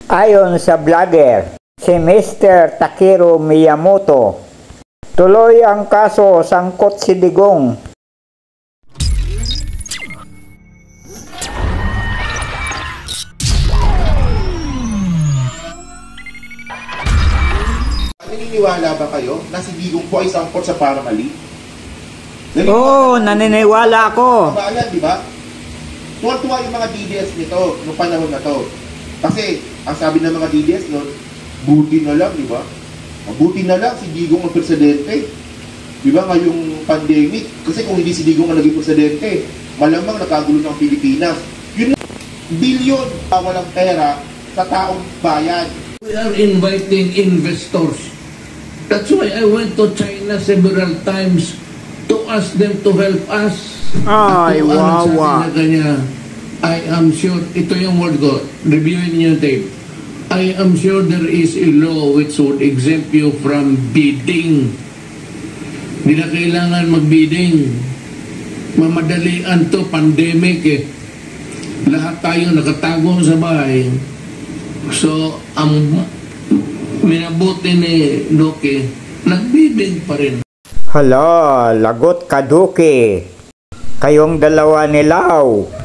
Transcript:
Ayon sa vlogger, si Mr. Takeru Miyamoto, tuloy ang kaso sangkot si Digong. Naniniwala ba kayo na si Digong po ay sangkot sa paramali? Oo, naniniwala ako. Maalala, di ba? Tuwa-tuwa yung mga DDS nito, noong panahon na to. Kasi, ang sabi ng mga DDS noon, buti na lang, di ba? Buti na lang si Digong ang presidente. Di ba, ngayong pandemic? Kasi kung hindi si Digong ang naging presidente, malamang nakagulo ng Pilipinas. Yun, bilyon walang pera sa taong bayan. We are inviting investors. That's why I went to China several times to ask them to help us. Ay, wawa. I am sure, ito yung word ko, reviewin niyo yung tape. I am sure there is a law which would exempt you from bidding. Hindi na kailangan mag-bidding. Mamadalian to, pandemic eh. Lahat tayo nakatago sa bahay. So, ang minabuti ni Doke, nag-bidding pa rin. Hala, lagot ka, Duque. Kayong dalawa nilaw.